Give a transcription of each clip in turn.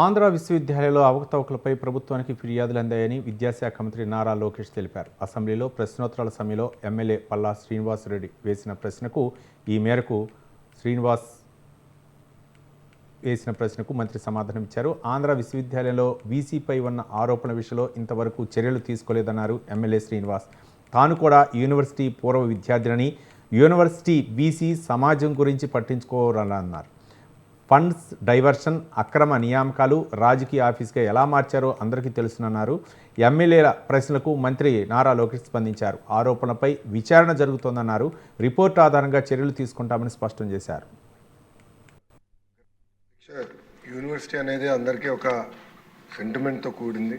ఆంధ్ర విశ్వవిద్యాలయంలో అవకతవకలపై ప్రభుత్వానికి ఫిర్యాదులు అందాయని విద్యాశాఖ మంత్రి నారా లోకేష్ తెలిపారు. అసెంబ్లీలో ప్రశ్నోత్తరాల సమయంలో ఎమ్మెల్యే పల్లా శ్రీనివాసరెడ్డి వేసిన ప్రశ్నకు మంత్రి సమాధానం ఇచ్చారు. ఆంధ్ర విశ్వవిద్యాలయంలో వీసీపై ఉన్న ఆరోపణల విషయంలో ఇంతవరకు చర్యలు తీసుకోలేదన్నారు ఎమ్మెల్యే శ్రీనివాస్. తాను కూడా యూనివర్సిటీ పూర్వ విద్యార్థిని, యూనివర్సిటీ వీసీ సమాజం గురించి పట్టించుకోవాలన్నారు. ఫండ్స్ డైవర్షన్, అక్రమ నియామకాలు రాజకీయ ఆఫీస్గా ఎలా మార్చారో అందరికీ తెలుసునన్నారు. ఎమ్మెల్యేల ప్రశ్నలకు మంత్రి నారా లోకేష్ స్పందించారు. ఆరోపణలపై విచారణ జరుగుతోందన్నారు. రిపోర్టు ఆధారంగా చర్యలు తీసుకుంటామని స్పష్టం చేశారు. యూనివర్సిటీ అనేది అందరికీ ఒక సెంటిమెంట్తో కూడింది.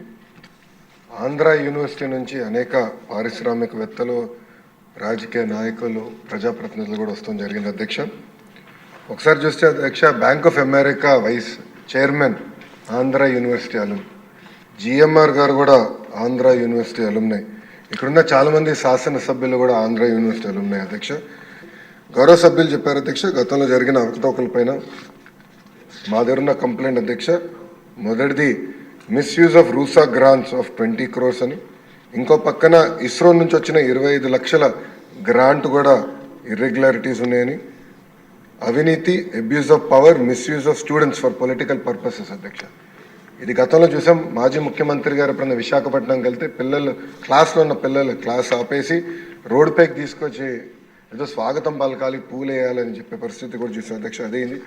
ఆంధ్ర యూనివర్సిటీ నుంచి అనేక పారిశ్రామికవేత్తలు, రాజకీయ నాయకులు, ప్రజాప్రతినిధులు కూడా వస్తాం జరిగింది అధ్యక్ష. ఒకసారి చూస్తే అధ్యక్ష, Bank of America vice chairman Andhra University alum, GMR గారు కూడా ఆంధ్ర యూనివర్సిటీ అలుమ్నై. ఇక్కడున్న చాలామంది శాసనసభ్యులు కూడా ఆంధ్ర యూనివర్సిటీ అలుమ్నై అధ్యక్ష. గౌరవ సభ్యులు చెప్పారు అధ్యక్ష, గతంలో జరిగిన అవకతవకలపైన మా దగ్గర ఉన్న కంప్లైంట్ అధ్యక్ష. మొదటిది misuse of RUSA grants of 20 crores అని, ఇంకో పక్కన ఇస్రో నుంచి వచ్చిన 25 లక్షల గ్రాంట్ కూడా ఇర్రెగ్యులారిటీస్ ఉన్నాయని, అవినీతి, abuse of power, misuse of students for political purposes అధ్యక్ష. ఇది గతంలో చూసాం. మాజీ ముఖ్యమంత్రి గారు ఎప్పుడన్నా విశాఖపట్నంకి వెళ్తే క్లాస్లో ఉన్న పిల్లలు క్లాస్ ఆపేసి రోడ్ పైకి తీసుకొచ్చి ఏదో స్వాగతం పలకాలి, పూలు వేయాలని చెప్పే పరిస్థితి కూడా చూసాం అధ్యక్ష. అదేంది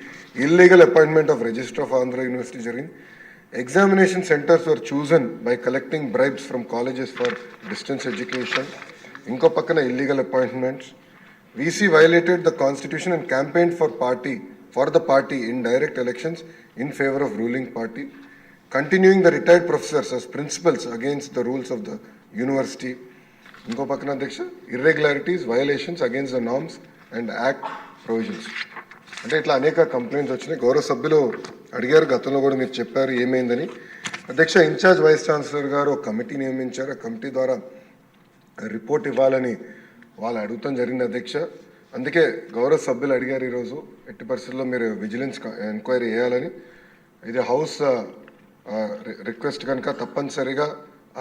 illegal appointment of register of Andhra University జరిగింది. Examination centres were chosen by collecting bribes from colleges for distance education. ఇంకో పక్కన illegal appointments. VC violated the constitution and campaigned for the party in direct elections in favor of ruling party, continuing the retired professors as principals against the rules of the university. ఇంకో పక్కన అధ్యక్ష, irregularities, violations against the norms and act provisions. అంటే ఇట్లా అనేక complaints వచ్చినాయి. గౌరవ సభ్యులు అడిగారు, గతంలో కూడా మీరు చెప్పారు ఏమైందని. అధ్యక్ష, ఇన్ఛార్జ్ వైస్ ఛాన్సలర్ గారు ఒక కమిటీ నియమించారు. ఆ కమిటీ ద్వారా రిపోర్ట్ ఇవ్వాలని వాళ్ళు అడుగుతాం జరిగింది అధ్యక్ష. అందుకే గౌరవ సభ్యులు అడిగారు ఈరోజు ఎట్టి పరిస్థితుల్లో మీరు విజిలెన్స్ ఎంక్వైరీ చేయాలని. ఇది హౌస్ రిక్వెస్ట్ కనుక తప్పనిసరిగా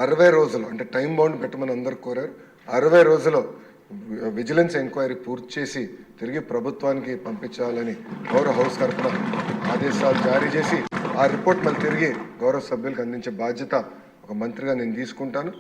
60 రోజులు, అంటే టైం బౌండ్ పెట్టమని అందరు కోరారు. 60 రోజులు విజిలెన్స్ ఎంక్వైరీ పూర్తి చేసి తిరిగి ప్రభుత్వానికి పంపించాలని గౌరవ హౌస్ తరఫున ఆదేశాలు జారీ చేసి ఆ రిపోర్ట్ మళ్ళీ తిరిగి గౌరవ సభ్యులకు అందించే బాధ్యత ఒక మంత్రిగా నేను తీసుకుంటాను.